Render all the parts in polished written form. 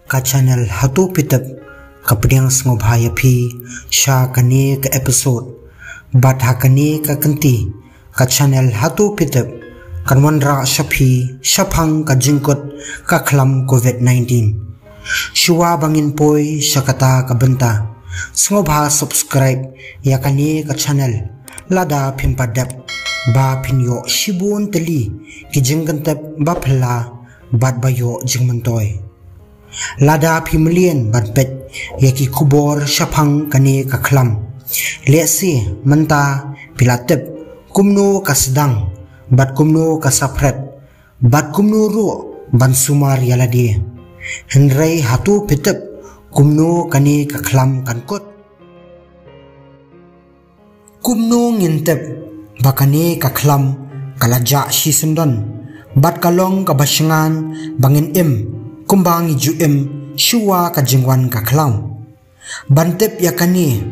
ka channel hatu pitap kapdiang ngobhaya phi sha kani ka episode bat hakani ka kanti ka channel hatu pitap kanwanra shapi shaphang ka jingkot ka khlam covid-19 shuwa bangin poi shakata ka banta ngobha subscribe yakani ka channel lada phimpadap ba phinyo shibun teli ki jinggantap ba phla bat bayo jingmantoy lada phimlien bat pet yaki kubor shaphang kani ka khlam lesi manta pilatep kumno kasdang bat kumno kasapret bat kumno ru ban sumar yaladi henrei hatu pitep kumno kani ka khlam kankot kumno ngintep bakani ka khlam kalaja shisendon bat kalong ka basyangan bangin im kumbang iju im shuwa ka jingwan ka khlam bantep yakani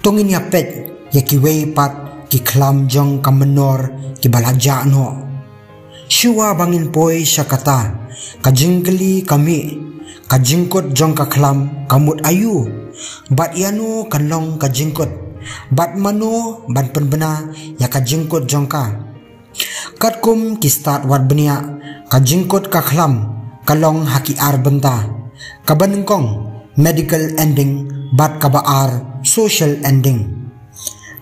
tongin yapet yakiwei pat ki khlam jong ka menor ki balaja no shuwa bangin poi syakata ka jingkeli kami ka jingkot jong ka khlam kamut ayu bat yanu kanlong ka jingkot bat mano ban penbena ya ka jingkot jong ka katkum ki start wat benia ka jingkot ka khlam kalong haki ar benta kabanengkong medical ending bat kabaar social ending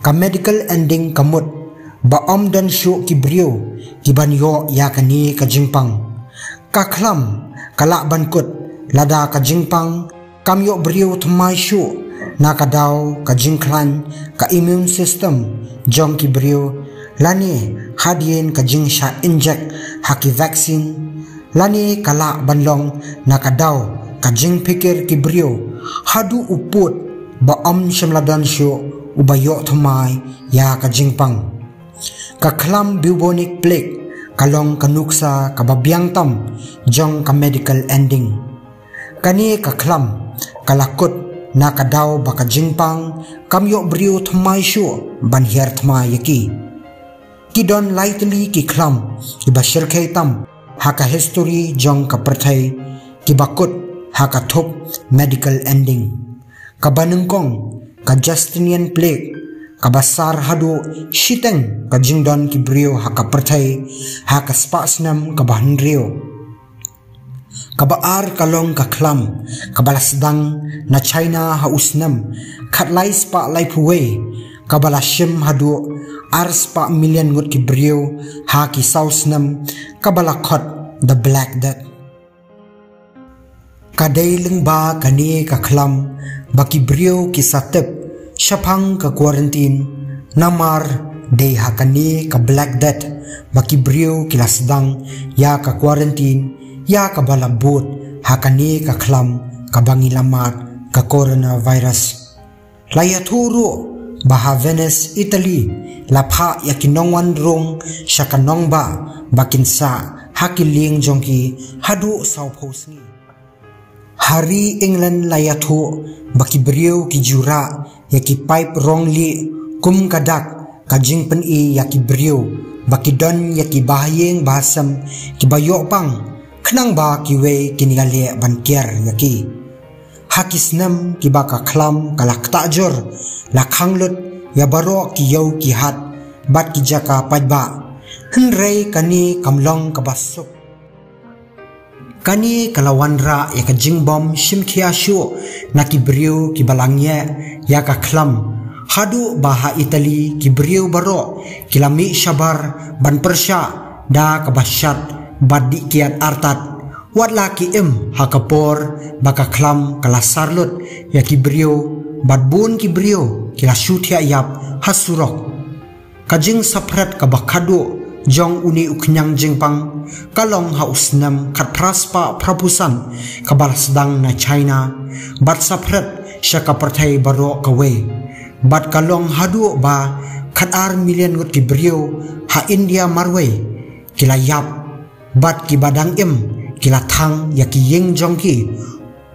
ka medical ending kamut ba om dan shu ki brio ki ban yo ya kani ka jingpang ka khlam kala ban kut lada ka jingpang kam yo brio thmai shu na ka daw ka jingklan ka immune system jong ki brio lani hadien ka jingsha inject haki vaccine lani kala banlong nakadaw kajing pikir kibrio hadu uput ba om shamladan syo ubayo thumai ya kajing pang kaklam bubonic plague kalong kanuksa kababyang tam jong ka medical ending kani kaklam kalakut nakadaw ba kajing pang kamyo brio thumai syo banhiar thumai yaki kidon lightly ki khlam ibashir khay tam haka history jong ka perthai kibakut haka thop medical ending kabanengkong ka Justinian plague kabasar hadu shiteng ka jingdon ki brio haka perthai haka spasnam ka bahnrio kabaar kalong ka khlam kabalasdang na China hausnam khatlai spa laipuwe kabalashim hadu ars pa million ngut ki brio ha ki sausnam kabalakot the black death kadai lengba kani ka khlam baki brio ki satep shaphang ka quarantine namar de ha kani ka black death baki brio ki lasdang ya ka quarantine ya ka balabot ha kani ka khlam ka bangilamat ka coronavirus layathuru baha Venice Italy lapha yakinongwan rong shakanong ba bakinsa hakiling jongki hadu sauphosni hari England layathu baki brio ki jura yaki pipe rongli kum kadak kajing pen i yaki brio baki don yaki bahayeng bahasam ki bayo pang khnang ba ki we kinigale bankier yaki hakisnam ki baka khlam kalak tajor lakhanglut ya baro ki yau ki hat bat ki jaka pajba henrei kani kamlong kabasuk kani kalawanra ya ka jingbom shimkhia shu na ki brio ki balangye ya ka khlam hadu baha Italy ki brio baro kilami shabar ban persya da kabasyat badi kiat artat watla ki im hakapor baka khlam kala sarlut ya ki brio badbun ki brio kila shuthia yap hasurok kajing saprat kabakhado jong uni uknyang jingpang kalong hausnam khatpraspa prapusan kabalasdang na China bat saprat syaka parthai baro kawe bat kalong hadu ba khatar million ngut ki brio ha India marwe kila yap bat ki badang im kila thang yaki yeng jongki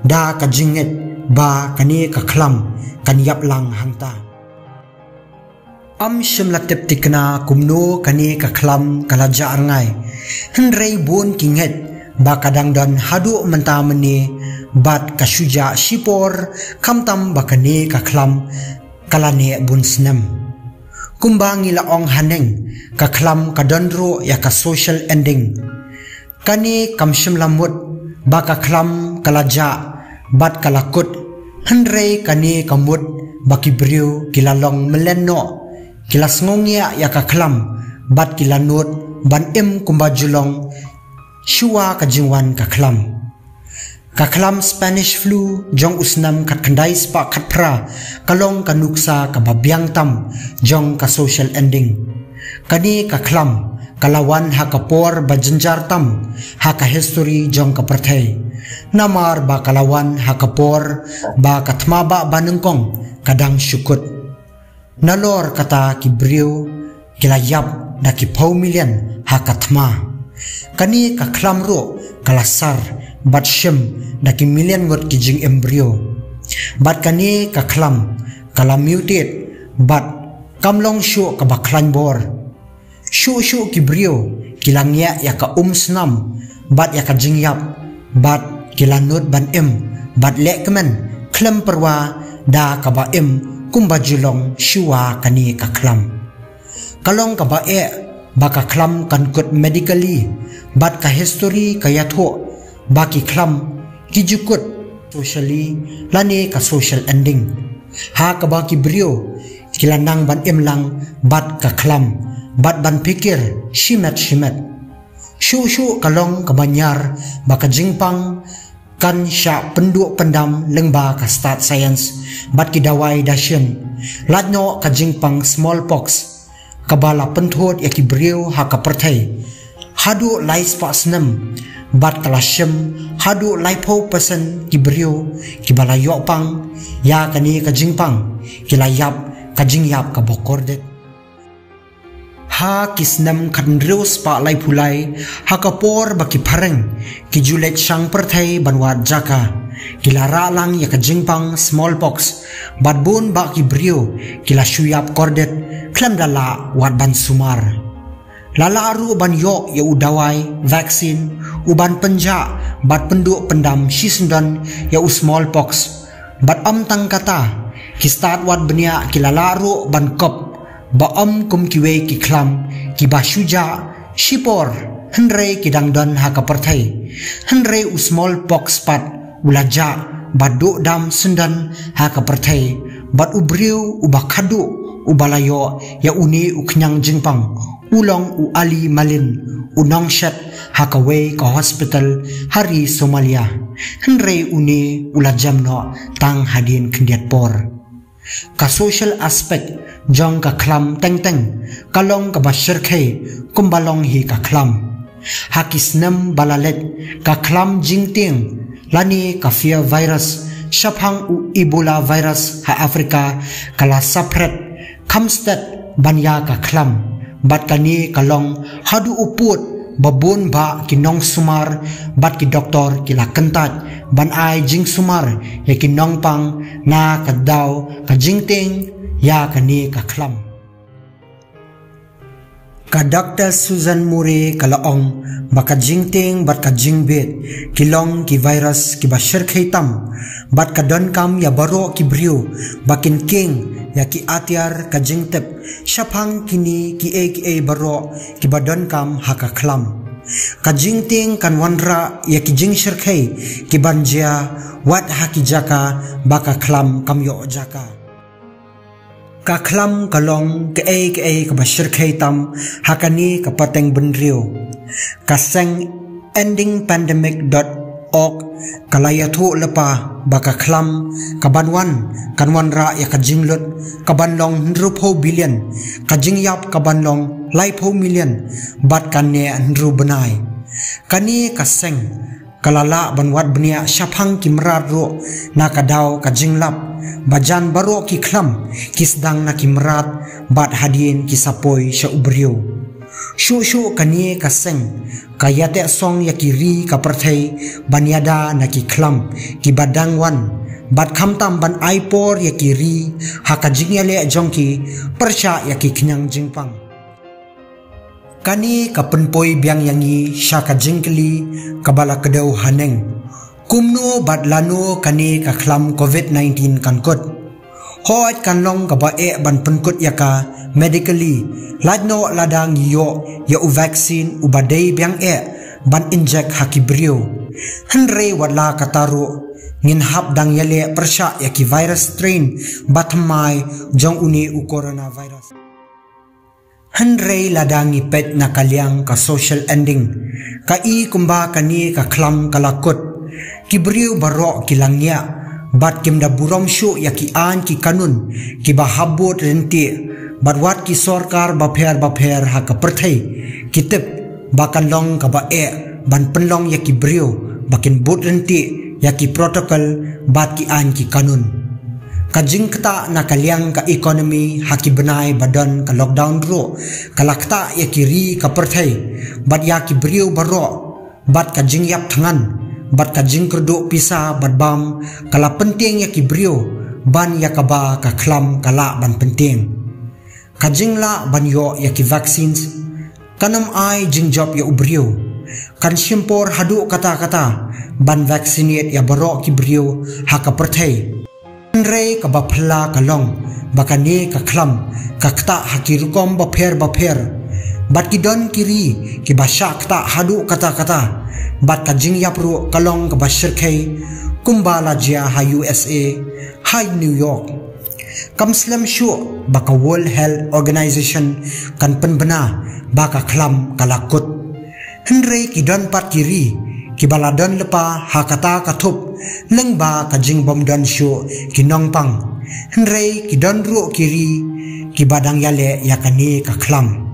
da kajinget ba kani ka khlam kan yap lang hangta am shimla tep tikna kumno kani ka khlam kalaja arngai henrei bon kinget ba kadang don hadu menta meni bat kasuja sipor kamtam bakane kaklam kalane bun snem kumbangi la ong haneng kaklam kadondro ya ka social ending kani kamshim lamut ba kaklam kalaja bat kalakut henrei kani kamut bakibriu kilalong melenno kilas ngongya ya kaklam bat kilanut ban im kumbajulong shua kajingwan kaklam Spanish flu jong usnam kat kandai spa kat pra kalong kanuksa kababyang tam jong ka social ending kani kaklam kalawan hakapor bajenjar tam haka history jong ka perthai namar ba kalawan hakapor ba katmaba banengkong kadang syukut nalor kata kibriu kilayap na kipau million hakatma kani kaklam ro kalasar bat shim na ki million ngot kijing embryo bat kani kaklam kala mutate bat kamlong shu ka baklan bor shu kibrio kilangya ya ka snam bat ya ka jingyap bat kilanut ban im bat lekmen klem perwa da ka ba im kumbajulong shuwa kani kaklam kalong ka ba baka klam kan kut medically bat ka history kaya tho baki klam kijukut socially lani ka social ending ha ka baki brio kilanang ban imlang bat ka klam bat ban pikir shimet shu kalong ka banyar baka jingpang kan sya penduk pendam lengba ka start science bat kidawai dasyen ladno ka jingpang smallpox kabala penthot ya kibriu haka perthai hadu lais pa snem bat kalashim hadu laipo person kibriu kibala yopang ya kani kajingpang kilayap kajingyap ka bokordet ha kisnem kandrius pa laipulai hakapor baki pareng kijulet sang perthai banwat jaka kilara lang ya kajingpang smallpox badbun ba kibriu kilashuyap kordet klam dala wat ban sumar lala aru ban yo ya udawai vaksin uban penja bat penduk pendam shisndon ya smallpox bat tang kata kistat wat benia kilalaru ban kop ba kum kiwe ki klam ki bashuja shipor henre kidang don haka perthai henre smallpox pat ulaja baduk dam sendan haka perthai bat ubriu ubakadu ubalayo ya uni uknyang jingpang ulong u ali malin unong shat hakawe ka hospital hari Somalia henre uni ulajamno tang hadin kendiat por ka social aspect jong ka klam teng kalong ka bashir khe kumbalong hi ka klam hakisnam balalet ka klam jingting lani ka fear virus shaphang u ebola virus ha Afrika kala sapret kamstet banya ka klam bat kani kalong hadu uput babun ba kinong sumar bat ki doktor kila kentat ban ai jing sumar ya kinong pang na kadaw ka jingting ya kani ka klam ka Dr. Susan Murray kalaong baka jingting bat ka jingbet kilong ki virus ki bashir khaitam bat ka don kam ya baro ki briu bakin king ya ki atyar ka jingtep shaphang kini ki baro ki badon kam haka klam ka jingting kan wanra ya ki jingshir khai ki banja wat haki jaka baka klam kam yo jaka ka klam kalong ke ka bashir khaitam hakani ka pateng benrio ka seng endingpandemic.org kalayathu lepa baka klam kabanwan kanwanra ya kajinglut kabanlong 100 billion kajingyap kabanlong laipo million bat kanne 100 benai kani kaseng kalala banwat benia shaphang kimrat ro na kadaw kajinglap bajan baro ki klam kisdang na kimrat bat hadin kisapoy sya ubrio shu kani kaseng kayate song yakiri kaperthai banyada na ki klam ki badangwan bat khamtam ban aipor yakiri hakajingyale jongki persya yaki knyang jingpang Kani kapenpoi biang yangi syaka jingkeli kabala kedau haneng. Kumno bat lano kani kaklam COVID-19 kankut. Hoat kanlong kaba ban penkut yaka medically ladno ladang yo ya u vaksin ubadai biang ban injek hakibrio. Henre wadla kataru ngin hap dang yale persya yaki virus strain batmai jong uni u coronavirus. Henre ladang ipet na kalyang ka social ending ka i kumba kani ka klam kalakut kibriu barok kilangya bat kim da burom syu yaki an ki kanun ki bahabut renti bat wat ki sorkar bapher ha ka perthai kitip bakan long ka ba ban penlong yaki brio bakin but renti yaki protokol bat ki an ki kanun kajing kata na kalyang ka ekonomi haki benai badan ka lockdown ro kalakta yaki ri ka perthai bat yaki brio barok bat kajing yap tangan bat kajing kerdo pisa bat bam kala penting yaki brio ban yakaba ka klam kala ban penting kajing la ban yo yaki vaccines kanam ai jing job ya ubrio kan simpor hadu kata-kata ban vaccinate ya barok ki brio haka perthai Henre ka bapla kalong bakani ka klam ka kta hakirukom bapher bat kidon kiri ki basyak ta hadu kata-kata bat kajing yapru kalong ka basyirkai kumbala jia ha USA ha New York kamslam syu baka World Health Organization kan penbena baka klam kalakut Henre kidon pat kiri kibaladon lepa hakata katup lengba kajing bomdon syu kinong pang Henre kidon ru kiri kibadang yale yakani kaklam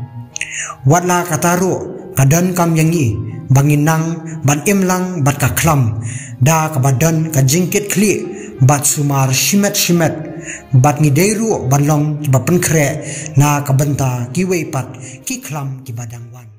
wadla kataru kadon kam yangi banginang ban imlang bat kaklam da kabadon kajingkit kli bat sumar shimet bat ngideiru banlong kibapen kre na kabenta kiwei pat kiklam kibadang wan